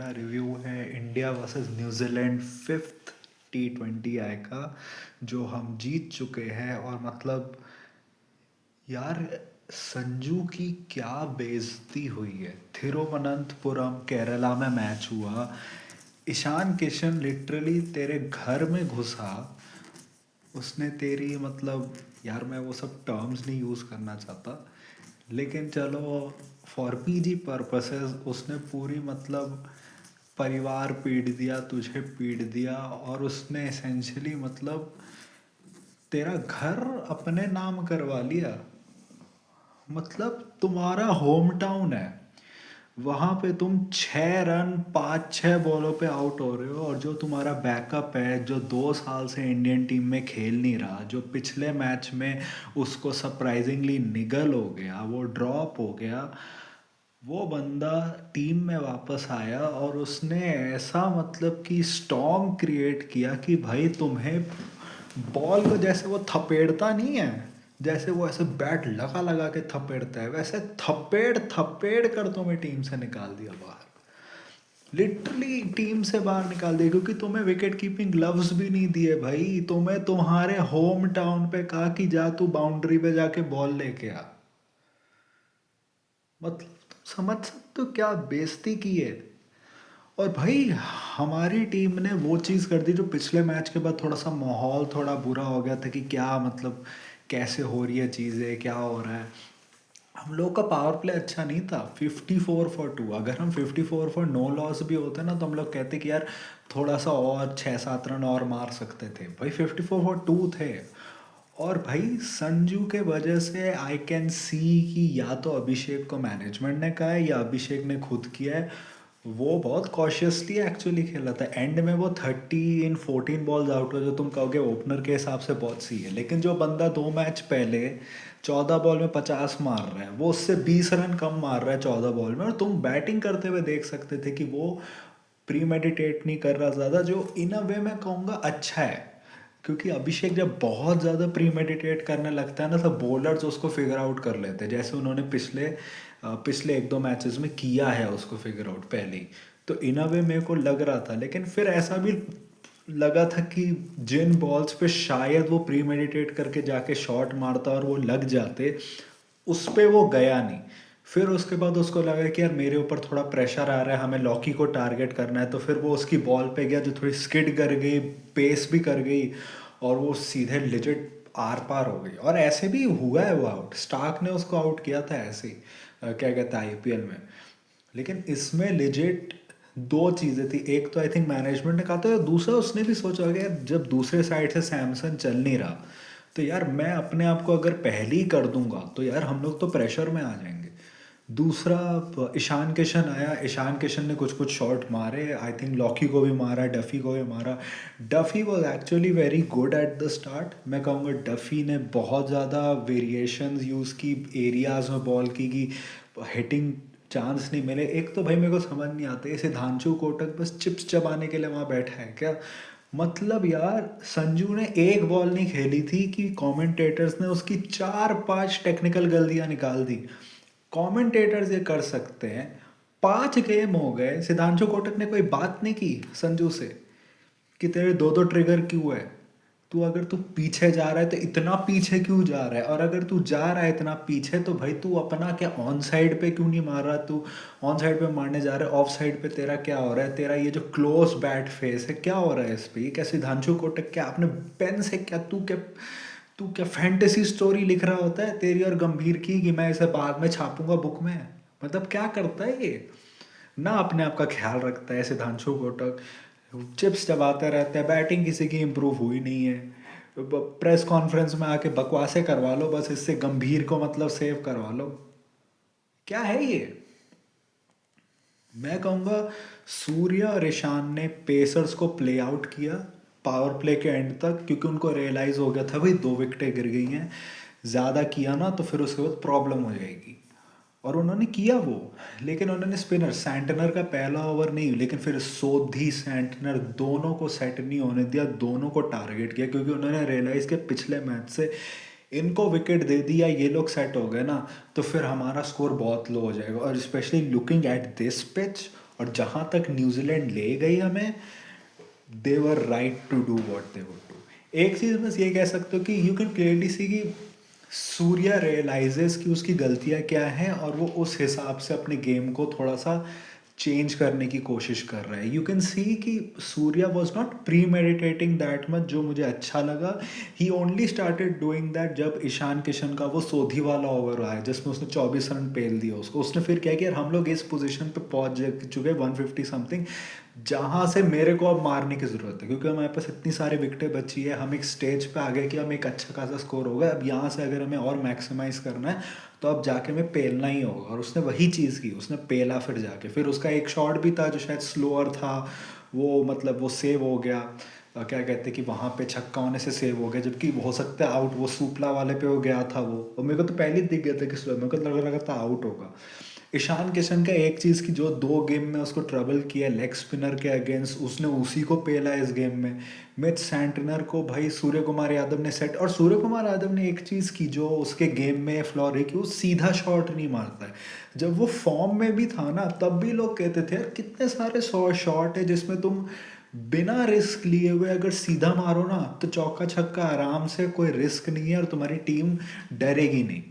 मेरा रिव्यू है India versus New Zealand fifth T20 का जो हम जीत चुके हैं। और मतलब यार, संजू की क्या बेइज्जती हुई है। थिरुवनंतपुरम केरला में मैच हुआ, ईशान किशन लिटरली तेरे घर में घुसा। उसने तेरी मतलब, यार मैं वो सब टर्म्स नहीं यूज़ करना चाहता, लेकिन चलो फॉर पीजी पर्पसेस उसने पूरी मतलब परिवार पीट दिया, तुझे पीट दिया। और उसने एसेंशियली मतलब तेरा घर अपने नाम करवा लिया। मतलब तुम्हारा होम टाउन है, वहाँ पे तुम 6 रन 5-6 बॉलों पे आउट हो रहे हो। और जो तुम्हारा बैकअप है, जो 2 साल से इंडियन टीम में खेल नहीं रहा, जो पिछले मैच में उसको सरप्राइजिंगली निगल हो गया, वो ड्रॉप हो गया, वो बंदा टीम में वापस आया और उसने ऐसा मतलब कि स्टॉर्म क्रिएट किया कि भाई तुम्हें बॉल को जैसे वो थपेड़ता नहीं है, जैसे वो ऐसे बैट लगा लगा के थपेड़ता है, वैसे थपेड़ थपेड़ कर तुम्हें टीम से निकाल दिया बाहर। लिटरली टीम से बाहर निकाल दिया, क्योंकि तुम्हें विकेट कीपिंग ग्लव्स भी नहीं दिए भाई। तुम्हें तुम्हारे होम टाउन पे कहा कि जा तू बाउंड्री पे जाके बॉल लेके आ। मतलब तुम समझ सकते हो क्या बेइज्जती की है। और भाई, हमारी टीम ने वो चीज़ कर दी जो पिछले मैच के बाद थोड़ा सा माहौल थोड़ा बुरा हो गया था कि क्या मतलब कैसे हो रही है चीज़ें, क्या हो रहा है। हम लोग का पावर प्ले अच्छा नहीं था। 54 for 2, अगर हम 54 for no loss भी होते ना तो हम लोग कहते कि यार थोड़ा सा और 6-7 रन और मार सकते थे। भाई 54 for 2 थे। और भाई संजू के वजह से आई कैन सी कि या तो अभिषेक को मैनेजमेंट ने कहा है या अभिषेक ने खुद किया है। वो बहुत कॉशियसली एक्चुअली खेला था। एंड में वो 30 in 14 बॉल्स आउट हो, जो तुम कहोगे ओपनर के हिसाब से बहुत सी है, लेकिन जो बंदा 2 मैच पहले 14 बॉल में 50 मार रहा है, वो उससे 20 रन कम मार रहा है 14 बॉल में। और तुम बैटिंग करते हुए देख सकते थे कि वो प्री मेडिटेट नहीं कर रहा ज़्यादा, जो इन अ वे मैं कहूँगा अच्छा है। क्योंकि अभिषेक जब बहुत ज़्यादा प्री मेडिटेट करने लगता है ना, तो बॉलर्स उसको फिगर आउट कर लेते हैं, जैसे उन्होंने पिछले 1-2 मैचेस में किया है उसको फिगर आउट पहले ही। तो इन अ वे मेरे को लग रहा था, लेकिन फिर ऐसा भी लगा था कि जिन बॉल्स पे शायद वो प्री मेडिटेट करके जाके शॉट मारता और वो लग जाते, उस पे वो गया नहीं। फिर उसके बाद उसको लगा कि यार मेरे ऊपर थोड़ा प्रेशर आ रहा है, हमें लॉकी को टारगेट करना है, तो फिर वो उसकी बॉल पे गया जो थोड़ी स्किड कर गई, पेस भी कर गई, और वो सीधे लिजिट आर पार हो गई। और ऐसे भी हुआ है वो आउट, स्टार्क ने उसको आउट किया था ऐसे ही, क्या कहता है, आईपीएल में। लेकिन इसमें लिजिट दो चीज़ें थी। एक तो आई थिंक मैनेजमेंट ने कहा था, और दूसरा उसने भी सोचा होगा यार जब दूसरे साइड से सैमसन चल नहीं रहा, तो यार मैं अपने आप को अगर पहले ही कर दूंगा तो यार हम लोग तो प्रेशर में आ जाएंगे। दूसरा, ईशान किशन आया, ईशान किशन ने कुछ कुछ शॉट मारे, आई थिंक लॉकी को भी मारा, डफ़ी को भी मारा। Duffy was actually very good at the start. मैं कहूँगा डफ़ी ने बहुत ज़्यादा वेरिएशंस यूज़ की, एरियाज़ में बॉल की हिटिंग चांस नहीं मिले। एक तो भाई मेरे को समझ नहीं आता, इसे धांचू कोटक बस चिप्स चबाने के लिए वहाँ बैठा है क्या। मतलब यार, संजू ने एक बॉल नहीं खेली थी कि कमेंटेटर्स ने उसकी 4-5 टेक्निकल गलतियाँ निकाल दी। कमेंटेटर्स ये कर सकते हैं। 5 गेम हो गए, सिद्धांशु कोटक ने कोई बात नहीं की संजू से कि तेरे दो दो ट्रिगर क्यों है। तू अगर तू पीछे जा रहा है तो इतना पीछे क्यों जा रहा है, और अगर तू जा रहा है इतना पीछे तो भाई तू अपना क्या ऑन साइड पे क्यों नहीं मार रहा। तू ऑन साइड पे मारने जा रहा है, ऑफ साइड पे तेरा क्या हो रहा है। तेरा ये जो क्लोज बैट फेस है, क्या हो रहा है इस पे। ये क्या सिद्धांशु कोटक, क्या आपने पेन से क्या, तू क्या फैंटेसी स्टोरी लिख रहा होता है तेरी और गंभीर की, कि मैं इसे बाद में छापूंगा बुक में। मतलब क्या करता है ये, ना अपने आप का ख्याल रखता है सिद्धांशु कोटक। चिप्स चबाते रहते हैं, बैटिंग किसी की इम्प्रूव हुई नहीं है। प्रेस कॉन्फ्रेंस में आके बकवासें करवा लो, बस इससे गंभीर को मतलब सेव करवा लो। क्या है ये। मैं कहूँगा सूर्य और ईशान ने पेसर्स को प्ले आउट किया पावर प्ले के एंड तक, क्योंकि उनको रियलाइज़ हो गया था भाई 2 विकेटें गिर गई हैं, ज़्यादा किया ना तो फिर उसके बाद प्रॉब्लम हो जाएगी। और उन्होंने किया वो। लेकिन उन्होंने स्पिनर सैंटनर का पहला ओवर नहीं, लेकिन फिर सोधी सैंटनर दोनों को सेट नहीं होने दिया, दोनों को टारगेट किया, क्योंकि उन्होंने रियलाइज़ किया पिछले मैच से इनको विकेट दे दिया, ये लोग सेट हो गए ना, तो फिर हमारा स्कोर बहुत लो हो जाएगा। और specially looking at this pitch, और जहाँ तक न्यूजीलैंड ले गई हमें, they were right to do what they would do. एक चीज़ बस ये कह सकते हो कि यू कैन क्लियरली सी कि सूर्या रियलाइजेस कि उसकी गलतियाँ क्या हैं और वो उस हिसाब से अपने गेम को थोड़ा सा चेंज करने की कोशिश कर रहा है। यू कैन सी कि Surya was not pre meditating that much, जो मुझे अच्छा लगा। ही ओनली स्टार्टेड डूइंग दैट जब ईशान किशन का वो सोधी वाला ओवर आया जिसमें उसने 24 रन पेल दिया उसको। उसने फिर क्या किया, यार हम लोग इस पोजीशन पे पहुंच चुके 150 समथिंग, जहाँ से मेरे को अब मारने की ज़रूरत है क्योंकि हमारे पास इतनी सारी विकेटें बची है, हम एक स्टेज पे आ गए कि हम एक अच्छा खासा स्कोर होगा। अब यहाँ से अगर हमें और मैक्सिमाइज करना है तो अब जाके हमें पेलना ही होगा। और उसने वही चीज़ की, उसने पेला फिर जाके। फिर उसका एक शॉट भी था जो शायद स्लोअर था, वो मतलब वो सेव हो गया। क्या कहते हैं कि वहाँ पे छक्का होने से सेव हो गया, जबकि हो सकता है आउट, वो सूपला वाले पे हो गया था वो। और मेरे को तो पहले ही दिख गया था कि मेरे को लगा था आउट होगा। ईशान किशन का एक चीज़ की जो 2 गेम में उसको ट्रबल किया लेग स्पिनर के अगेंस्ट, उसने उसी को पेला इस गेम में। मिथ सेंटनर को भाई सूर्य कुमार यादव ने सेट, और सूर्य कुमार यादव ने एक चीज़ की जो उसके गेम में फ्लॉ रही कि वो सीधा शॉट नहीं मारता है। जब वो फॉर्म में भी था ना तब भी लोग कहते थे यार कितने सारे शॉट है जिसमें तुम बिना रिस्क लिए हुए अगर सीधा मारो ना तो चौका छक्का आराम से, कोई रिस्क नहीं है और तुम्हारी टीम डरेगी नहीं।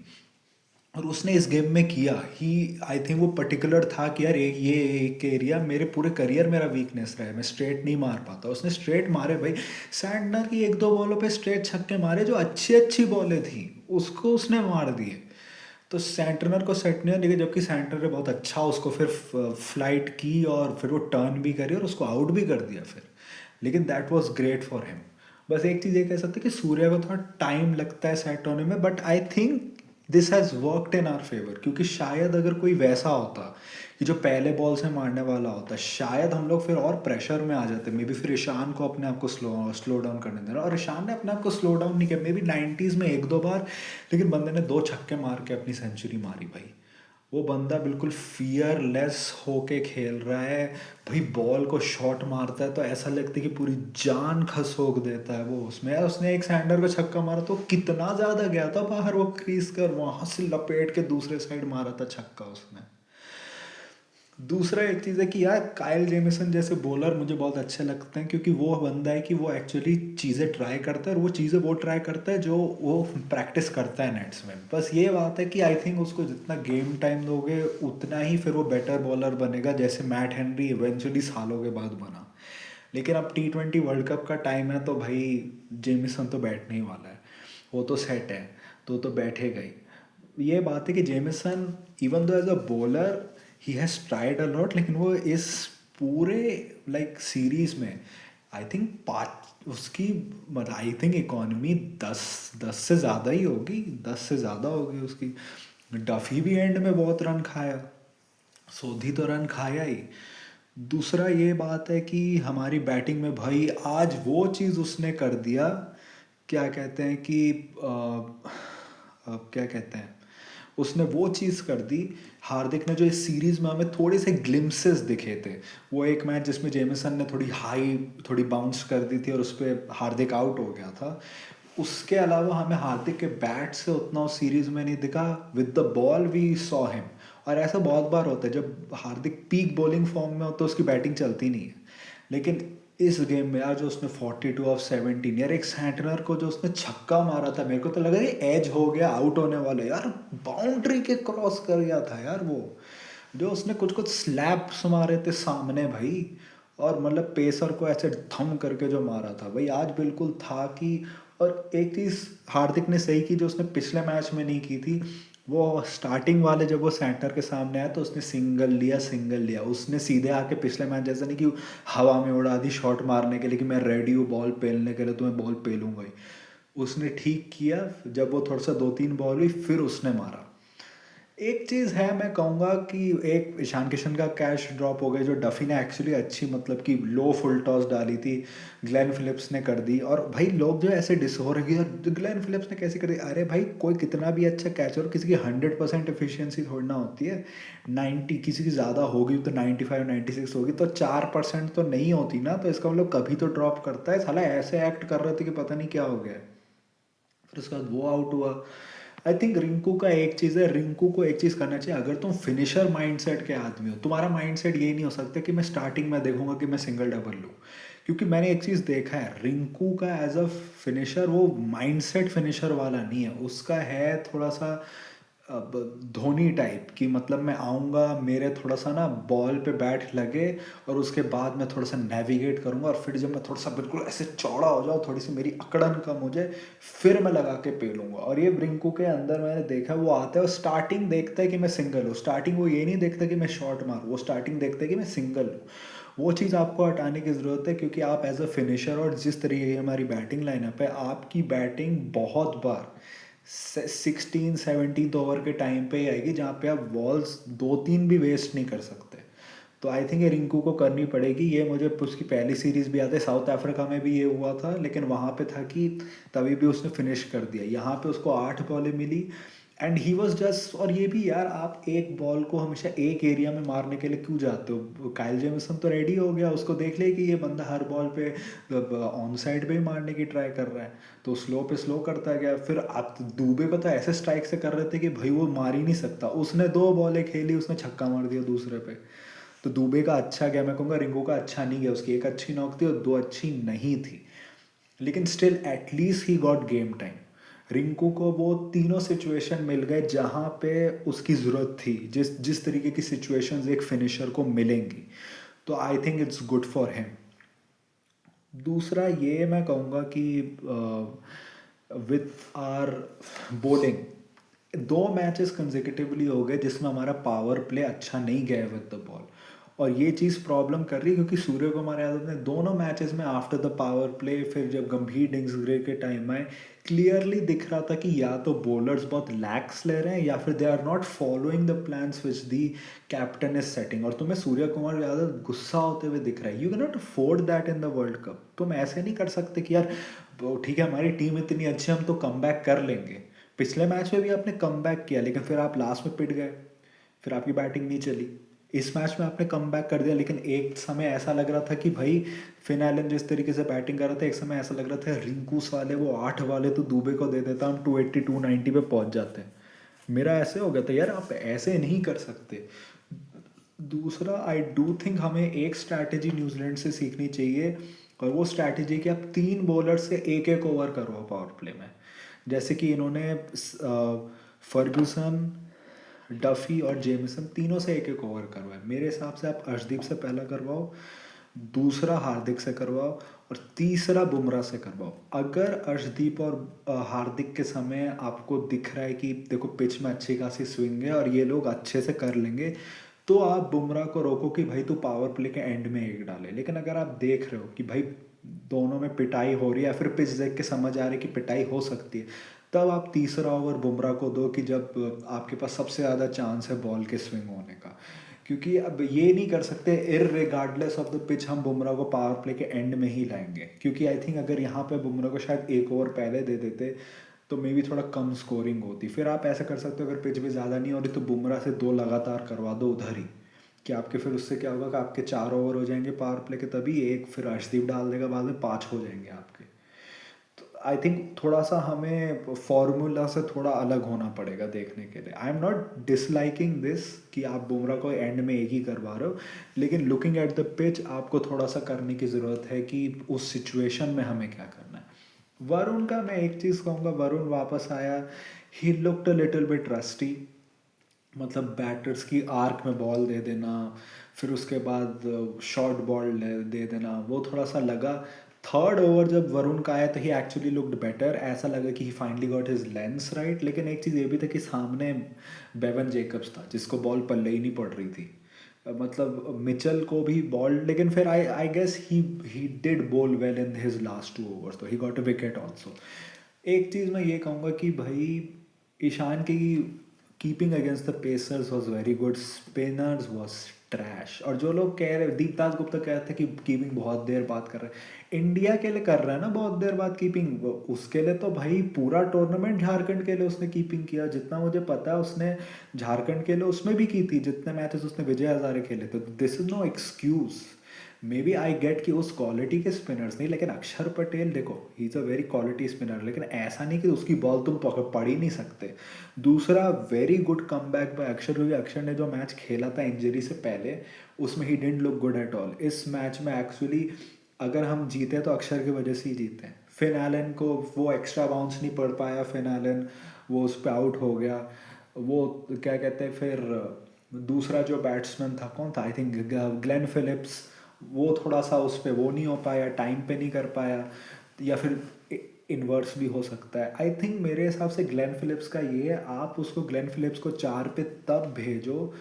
और उसने इस गेम में किया ही। आई थिंक वो पर्टिकुलर था कि यार ये एक एरिया मेरे पूरे करियर मेरा वीकनेस रहा है, मैं स्ट्रेट नहीं मार पाता। उसने स्ट्रेट मारे भाई। सैंटनर की 1-2 बॉलों पे स्ट्रेट छक्के मारे जो अच्छी अच्छी बॉलें थी, उसको उसने मार दिए। तो सैंटनर को सेट नहीं, लेकिन जबकि सैंटनर ने बहुत अच्छा उसको फिर फ्लाइट की और फिर वो टर्न भी करी और उसको आउट भी कर दिया फिर। लेकिन that was great for him. बस एक चीज़ ये कह सकते हैं कि सूर्या को थोड़ा टाइम लगता है सेट होने में, but I think this has worked in our favour. क्योंकि शायद अगर कोई वैसा होता कि जो पहले बॉल से मारने वाला होता, शायद हम लोग फिर और प्रेशर में आ जाते। मे बी फिर ईशान को अपने आप को स्लो डाउन करने देना, और ईशान ने अपने आप को स्लो डाउन नहीं किया। मे बी 90s में 1-2 बार, लेकिन बंदे ने 2 छक्के मार के अपनी सेंचुरी मारी भाई। वो बंदा बिल्कुल फियरलेस होके खेल रहा है भाई। बॉल को शॉट मारता है तो ऐसा लगता है कि पूरी जान खसोक देता है वो उसमें। यार उसने एक सैंडर को छक्का मारा तो कितना ज़्यादा गया था बाहर वो क्रीज कर, वहाँ से लपेट के दूसरे साइड मारा था छक्का उसने। दूसरा एक चीज़ है कि यार काइल जेमिसन जैसे बॉलर मुझे बहुत अच्छे लगते हैं, क्योंकि वो बंदा है कि वो एक्चुअली चीज़ें ट्राई करता है, और वो चीज़ें वो ट्राई करता है जो वो प्रैक्टिस करता है नेट्स में। बस ये बात है कि आई थिंक उसको जितना गेम टाइम दोगे उतना ही फिर वो बेटर बॉलर बनेगा, जैसे मैट हेनरी इवेंचुअली सालों के बाद बना। लेकिन अब T20 वर्ल्ड कप का टाइम है तो भाई जेमिसन तो बैठने ही वाला है, वो तो सेट है, तो बैठेगा ही। ये बात है कि Jamieson even though as a bowler he has tried a lot, लेकिन वो इस पूरे लाइक सीरीज में आई थिंक 5 उसकी, आई थिंक इकॉनमी 10 से ज़्यादा ही होगी, 10 से ज़्यादा होगी उसकी। डफी भी एंड में बहुत रन खाया, सोधी तो रन खाया ही। दूसरा ये बात है कि हमारी बैटिंग में भाई आज वो चीज़ उसने कर दिया, क्या कहते हैं कि क्या कहते हैं, उसने वो चीज़ कर दी। हार्दिक ने जो इस सीरीज़ में हमें थोड़े से ग्लिम्सेस दिखे थे, वो एक मैच जिसमें जेमिसन ने थोड़ी बाउंस कर दी थी और उस पर हार्दिक आउट हो गया था। उसके अलावा हमें हार्दिक के बैट से उतना उस सीरीज़ में नहीं दिखा। With the ball we saw him. और ऐसा बहुत बार होता है जब हार्दिक पीक बॉलिंग फॉर्म में हो तो उसकी बैटिंग चलती नहीं है। लेकिन इस गेम में यार जो उसने 42 ऑफ 17, यार एक सैंटनर को जो उसने छक्का मारा था, मेरे को तो लगा ये एज हो गया, आउट होने वाला यार। बाउंड्री के क्रॉस कर गया था यार वो। जो उसने कुछ कुछ स्लैप्स मारे थे सामने भाई, और मतलब पेसर को ऐसे थम करके जो मारा था भाई, आज बिल्कुल था कि। और एक चीज़ हार्दिक ने सही की जो उसने पिछले मैच में नहीं की थी, वो स्टार्टिंग वाले जब वो सेंटर के सामने आया तो उसने सिंगल लिया। उसने सीधे आके पिछले मैच जैसा नहीं कि हवा में उड़ा दी शॉट मारने के लिए कि मैं रेडी हूँ बॉल पेलने के लिए तो मैं बॉल पेलूंगा ही। उसने ठीक किया, जब वो थोड़ा सा 2-3 बॉल हुई फिर उसने मारा। एक चीज़ है मैं कहूँगा कि एक ईशान किशन का कैच ड्रॉप हो गया जो डफी ने एक्चुअली अच्छी मतलब कि लो फुल टॉस डाली थी, ग्लेन फिलिप्स ने कर दी। और भाई लोग जो ऐसे डिस हो रहे हैं ग्लेन फिलिप्स ने कैसे कर दी, अरे भाई कोई कितना भी अच्छा कैचर, किसी की 100% एफिशिएंसी थोड़ी ना होती है। 90 किसी की ज़्यादा होगी तो 95-96 होगी, तो 4% तो नहीं होती ना, तो इसका मतलब कभी तो ड्रॉप करता है। साला ऐसे एक्ट कर रहे थे कि पता नहीं क्या हो गया। फिर उसके बाद वो आउट हुआ। आई थिंक रिंकू का एक चीज़ है, रिंकू को एक चीज़ करना चाहिए, अगर तुम फिनिशर माइंडसेट के आदमी हो, तुम्हारा माइंडसेट ये नहीं हो सकता कि मैं स्टार्टिंग में देखूंगा कि मैं सिंगल डबल लूँ। क्योंकि मैंने एक चीज़ देखा है, रिंकू का एज अ फिनिशर वो माइंडसेट फिनिशर वाला नहीं है, उसका है थोड़ा सा अब धोनी टाइप की, मतलब मैं आऊँगा, मेरे थोड़ा सा ना बॉल पे बैट लगे और उसके बाद मैं थोड़ा सा नेविगेट करूँगा, और फिर जब मैं थोड़ा सा बिल्कुल ऐसे चौड़ा हो जाऊँ, थोड़ी सी मेरी अकड़न कम हो जाए, फिर मैं लगा के पेलूँगा। और ये रिंकू के अंदर मैंने देखा, वो आता है और स्टार्टिंग देखता है कि मैं सिंगल हूँ, स्टार्टिंग वो ये नहीं देखता कि मैं शॉट मारूँ, वो स्टार्टिंग देखता है कि मैं सिंगल हूँ। वो चीज़ आपको हटाने की ज़रूरत है, क्योंकि आप एज अ फिनिशर, और जिस तरीके की हमारी बैटिंग लाइनअप है, आपकी बैटिंग बहुत बार 16 17 ओवर के टाइम पे ही आएगी, जहाँ पे आप बॉल्स 2 3 भी वेस्ट नहीं कर सकते। तो आई थिंक ये रिंकू को करनी पड़ेगी। ये मुझे उसकी पहली सीरीज़ भी याद है, साउथ अफ्रीका में भी ये हुआ था, लेकिन वहाँ पे था कि तभी भी उसने फिनिश कर दिया। यहाँ पे उसको 8 बॉलें मिली एंड ही वॉज जस्ट। और ये भी यार, आप एक बॉल को हमेशा एक एरिया में मारने के लिए क्यों जाते हो? काइल जेमिसन तो रेडी हो गया, उसको देख ले कि ये बंदा हर बॉल पे ऑन साइड पे ही मारने की ट्राई कर रहा है, तो स्लो पे स्लो करता गया। फिर आप दुबे को तो ऐसे स्ट्राइक से कर रहे थे कि भाई वो मार ही नहीं सकता, उसने 2 बॉलें खेली, उसने छक्का मार दिया दूसरे पे। तो दुबे का अच्छा गया, मैं कहूँगा रिंकू का अच्छा नहीं गया, उसकी एक अच्छी नॉक थी और 2 अच्छी नहीं थी, लेकिन still at least he got game time. Rinku को वो तीनों सिचुएशन मिल गए जहाँ पे उसकी ज़रूरत थी, जिस जिस तरीके की सिचुएशंस एक फिनिशर को मिलेंगी। तो I think it's good for him. दूसरा ये मैं कहूँगा कि with our bowling, 2 matches consecutively हो गए जिसमें हमारा पावर प्ले अच्छा नहीं गया विद द बॉल, और ये चीज़ प्रॉब्लम कर रही है, क्योंकि सूर्य कुमार यादव ने दोनों मैचेस में आफ्टर द पावर प्ले, फिर जब गंभीर डिंग्सग्रे के टाइम आए, क्लियरली दिख रहा था कि या तो बॉलर्स बहुत लैक्स ले रहे हैं, या फिर they are not following the plans which the captain is setting. और तुम्हें सूर्य कुमार यादव गुस्सा होते हुए दिख रहा है। You can not afford that in the world cup. तुम ऐसे नहीं कर सकते कि यार ठीक है हमारी टीम इतनी अच्छी है, हम तो कम कर लेंगे। पिछले मैच में भी आपने कम किया, लेकिन फिर आप लास्ट में पिट गए, फिर आपकी बैटिंग नहीं चली। इस मैच में आपने कम कर दिया, लेकिन एक समय ऐसा लग रहा था कि भाई फिन एलन जिस तरीके से बैटिंग कर रहा था, एक समय ऐसा लग रहा था रिंकू साले वो 8 वाले तो दुबे को दे देता, हम 280 290 पे पहुंच जाते हैं। मेरा ऐसे हो गया था यार, आप ऐसे नहीं कर सकते। दूसरा, आई डू थिंक हमें एक स्ट्रैटेजी न्यूजीलैंड से सीखनी चाहिए, और वो स्ट्रैटेजी कि आप 3 बॉलर से एक एक ओवर करवाओ पावर प्ले में। जैसे कि इन्होंने फर्गूसन, डफी और जेमिसन तीनों से एक एक ओवर करवाए। मेरे हिसाब से आप अर्शदीप से पहला करवाओ, दूसरा हार्दिक से करवाओ, और तीसरा बुमराह से करवाओ। अगर अर्शदीप और हार्दिक के समय आपको दिख रहा है कि देखो पिच में अच्छी खासी स्विंग है और ये लोग अच्छे से कर लेंगे, तो आप बुमराह को रोको कि भाई तू पावर प्ले के एंड में एक डाले। लेकिन अगर आप देख रहे हो कि भाई दोनों में पिटाई हो रही है, या फिर पिच देख के समझ आ रही है कि पिटाई हो सकती है, तब आप तीसरा ओवर बुमराह को दो, कि जब आपके पास सबसे ज़्यादा चांस है बॉल के स्विंग होने का। क्योंकि अब ये नहीं कर सकते इररिगार्डलेस ऑफ द पिच हम बुमराह को पावर प्ले के एंड में ही लाएंगे, क्योंकि आई थिंक अगर यहाँ पे बुमराह को शायद एक ओवर पहले दे देते तो मे बी थोड़ा कम स्कोरिंग होती। फिर आप ऐसा कर सकते हो, अगर पिच भी ज़्यादा नहीं हो रही तो बुमराह से 2 लगातार करवा दो उधर ही, कि आपके फिर उससे क्या होगा कि आपके 4 ओवर हो जाएंगे पावर प्ले के, तभी एक फिर अर्शदीप डाल देगा, बाद में 5 हो जाएंगे आपके। तो आई थिंक थोड़ा सा हमें फॉर्मूला से थोड़ा अलग होना पड़ेगा देखने के लिए। I am not disliking this कि आप बुमराह को एंड में एक ही करवा रहे हो, लेकिन लुकिंग एट द पिच आपको थोड़ा सा करने की ज़रूरत है कि उस सिचुएशन में हमें क्या करना है। वरुण का मैं एक चीज़ कहूँगा, वरुण वापस आया, he looked a little bit rusty, मतलब बैटर्स की आर्क में बॉल दे देना, फिर उसके बाद शॉर्ट बॉल दे देना, वो थोड़ा सा लगा। थर्ड ओवर जब वरुण का आया तो ही एक्चुअली लुक्ड बेटर, ऐसा लगा कि he finally got his lens right. लेकिन एक चीज़ ये भी था कि सामने बेवन जेकब्स था जिसको बॉल पल्ले ही नहीं पड़ रही थी, मतलब मिचल को भी बॉल, लेकिन फिर I I guess he did bowl well in his last 2 overs, तो he got a wicket also. एक चीज़ मैं ये कहूँगा कि भाई ईशान की keeping against the pacers was very good, spinners was trash. और जो लोग कह रहे, दीपदास गुप्ता कह रहे थे कि कीपिंग बहुत देर बाद कर रहे हैं, इंडिया के लिए कर रहा है ना बहुत देर बाद कीपिंग, उसके लिए तो भाई पूरा टूर्नामेंट झारखंड के लिए उसने कीपिंग किया, जितना मुझे पता है उसने झारखंड के लिए उसमें भी की थी, जितने मैचेस उसने विजय हजारे खेले, तो this is no excuse. Maybe I get कि उस क्वालिटी के स्पिनर्स नहीं, लेकिन अक्षर पटेल देखो he is a very quality spinner, लेकिन ऐसा नहीं कि उसकी बॉल तुम पढ़ ही नहीं सकते। दूसरा, very good come back by अक्षर, क्योंकि अक्षर ने जो मैच खेला था इंजरी से पहले उसमें he didn't look good at all. इस मैच में एक्चुअली अगर हम जीते तो अक्षर की वजह से ही जीते हैं। फिन एलन को वो एक्स्ट्रा बाउंस नहीं पड़ पाया, फिन एलन वो उस पर आउट हो गया। वो क्या कहते हैं फिर दूसरा जो बैट्समैन था कौन था, आई थिंक ग्लेन फिलिप्स, वो थोड़ा सा उस पर वो नहीं हो पाया, टाइम पे नहीं कर पाया, या फिर इन्वर्स भी हो सकता है। आई थिंक मेरे हिसाब से ग्लेन फिलिप्स का ये है, आप उसको ग्लेन फिलिप्स को 4 पे तब भेजो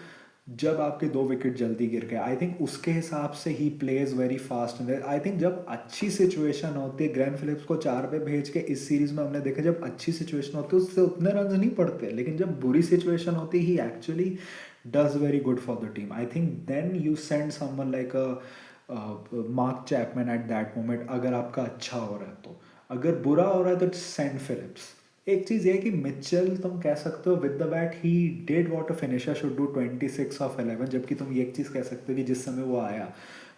जब आपके 2 विकेट जल्दी गिर गए। आई थिंक उसके हिसाब से he plays very fast. I think जब अच्छी सिचुएशन होती है, ग्लेन फिलिप्स को 4 पे भेज के इस सीरीज में हमने देखा जब अच्छी सिचुएशन होती है उससे उतने रन नहीं पड़ते, लेकिन जब बुरी सिचुएशन होती he actually does very good for the team. I think then you send someone like a Mark Chapman at that moment, अगर आपका अच्छा हो रहा है तो। अगर बुरा हो रहा है तो सेंड फिलिप्स। एक चीज़ ये है कि मिचेल तुम कह सकते हो with the bat he did what a finisher should do 26/11, जबकि तुम ये एक चीज़ कह सकते हो कि जिस समय वो आया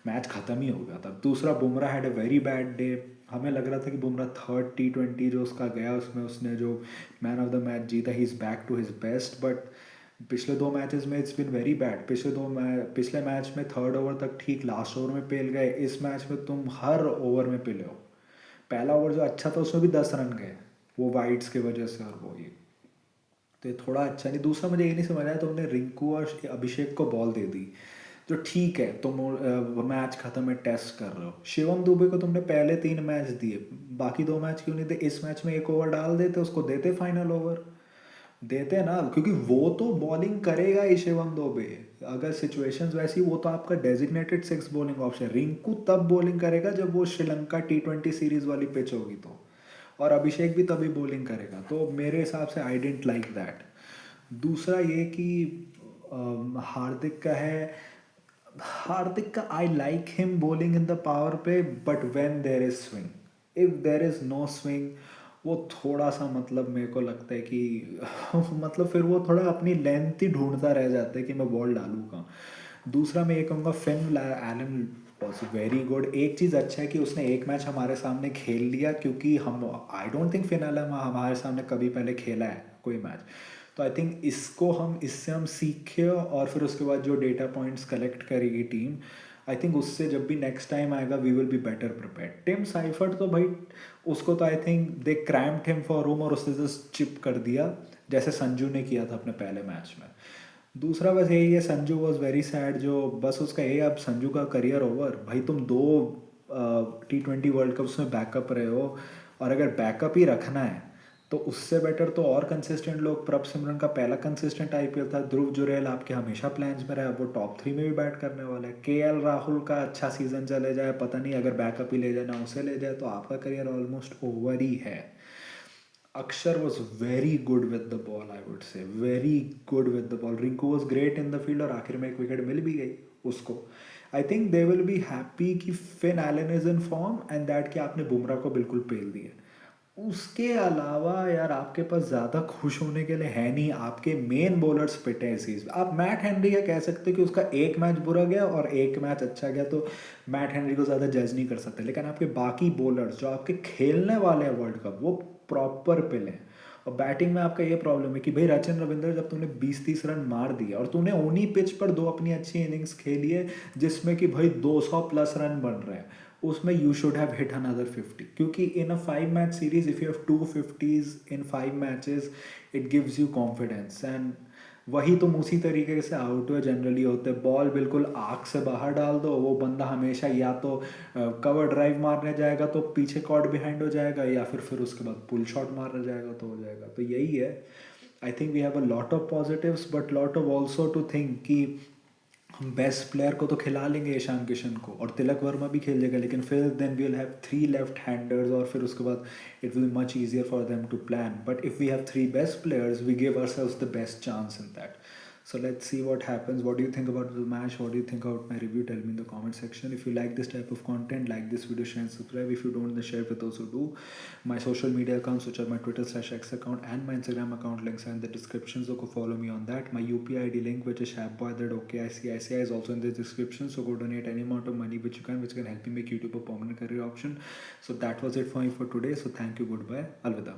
मैच ख़त्म ही हो गया था। दूसरा, Bumrah had a very bad day. हमें लग रहा था कि बुमराह थर्ड T20 जो उसका गया उसमें उसने जो मैन ऑफ द मैच जीता, he is back to his best, but पिछले 2 मैचेस में इट्स बिन वेरी बैड। पिछले मैच में थर्ड ओवर तक ठीक, लास्ट ओवर में पेल गए। इस मैच में तुम हर ओवर में पेले हो। पहला ओवर जो अच्छा था उसमें भी 10 रन गए, वो वाइड्स की वजह से, और वो ये तो ये थोड़ा अच्छा नहीं। दूसरा, मुझे ये नहीं समझ आया तुमने रिंकू और अभिषेक को बॉल दे दी, जो ठीक है तुम मैच खत्म है टेस्ट कर रहे हो। शिवम दुबे को तुमने पहले 3 मैच दिए, बाकी 2 मैच क्यों नहीं दे? इस मैच में 1 ओवर डाल देते, उसको देते फाइनल ओवर, देते ना, क्योंकि वो तो बॉलिंग करेगा ही शिवम दुबे। अगर सिचुएशंस वैसी, वो तो आपका डेजिग्नेटेड 6 बॉलिंग ऑप्शन। रिंकू तब बॉलिंग करेगा जब वो श्रीलंका T20 सीरीज वाली पिच होगी तो, और अभिषेक भी तभी बॉलिंग करेगा। तो मेरे हिसाब से आई डेंट लाइक दैट। दूसरा ये कि हार्दिक का है, हार्दिक का I like him bowling in the powerplay, but when there is swing, if there is no swing, वो थोड़ा सा मतलब मेरे को लगता है कि मतलब फिर वो थोड़ा अपनी लेंथ ही ढूंढता रह जाता है कि मैं बॉल डालूँ कहाँ। दूसरा, मैं ये कहूँगा Finn Allen was very good. एक चीज़ अच्छा है कि उसने एक मैच हमारे सामने खेल लिया, क्योंकि हम I don't think Finn Allen हमारे सामने कभी पहले खेला है कोई मैच। तो आई थिंक इससे हम सीखे, और फिर उसके बाद जो डेटा पॉइंट्स कलेक्ट करेगी टीम, आई थिंक उससे जब भी नेक्स्ट टाइम आएगा we will be better prepared. Tim Seifert तो भाई, उसको तो I think they cramped him for room और उसने जस्ट चिप कर दिया, जैसे संजू ने किया था अपने पहले मैच में। दूसरा बस यही है, संजू वॉज वेरी सैड, जो बस उसका ये, अब संजू का करियर ओवर। भाई तुम 2 T20 वर्ल्ड कप्स में बैकअप रहे हो, और अगर बैकअप ही रखना है तो उससे बेटर तो और कंसिस्टेंट लोग, प्रभ सिमरन का पहला कंसिस्टेंट आईपीएल था, ध्रुव जुरैल आपके हमेशा प्लान्स में रहा, वो टॉप 3 में भी बैट करने वाला है। केएल राहुल का अच्छा सीजन चले जाए, पता नहीं, अगर बैकअप ही ले जाए ना उसे ले जाए, तो आपका करियर ऑलमोस्ट ओवर ही है। Akshar was very good with the ball, I would say, very good with the ball. Rinku was great in the field और आखिर में एक विकेट मिल भी गई उसको। I think they will be happy कि Finn Allen is in form and that कि आपने बुमराह को बिल्कुल पेल दिया। उसके अलावा यार आपके पास ज़्यादा खुश होने के लिए है नहीं, आपके मेन बॉलर्स पिटे हैं इस सीरीज में। आप मैट हेनरी का कह सकते हो कि उसका एक मैच बुरा गया और एक मैच अच्छा गया, तो मैट हेनरी को ज़्यादा जज नहीं कर सकते, लेकिन आपके बाकी बॉलर्स जो आपके खेलने वाले हैं वर्ल्ड कप, वो प्रॉपर पिले हैं। और बैटिंग में आपका ये प्रॉब्लम है कि भाई रचिन रविंद्र, जब तुमने 20-30 रन मार दिया और तूने उन्हीं पिच पर 2 अपनी अच्छी इनिंग्स खेली है जिसमें कि भाई 200+ रन बन रहे हैं, उसमें you should have hit another 50, क्योंकि इन अ 5 match series if you have 2 50s in 5 matches it gives you confidence. And वही तुम उसी तरीके से आउट हुए जनरली होते, बॉल बिल्कुल आँख से बाहर डाल दो, वो बंदा हमेशा या तो कवर ड्राइव मारने जाएगा तो पीछे कॉट बिहाइंड हो जाएगा, या फिर उसके बाद पुल शॉट मारने जाएगा तो हो जाएगा। तो यही है, I think we have a lot of positives but lot of also to think कि हम बेस्ट प्लेयर को तो खिला लेंगे ईशान किशन को, और तिलक वर्मा भी खेल जाएगा, लेकिन फिर then we will have 3 left handers, और फिर उसके बाद it will much easier for them to plan. But if we have 3 best players we give ourselves the best chance in that. So let's see what happens. What do you think about the match? What do you think about my review? Tell me in the comment section. If you like this type of content, like this video, share and subscribe. If you don't, then share with those who do. My social media accounts, which are my Twitter/X account and my Instagram account, links are in the description. So go follow me on that. My UPI ID link, which is sharpboy@okicici, is also in the description. So go donate any amount of money which can help me make YouTube a permanent career option. So that was it for me for today. So thank you. Goodbye. Alvida.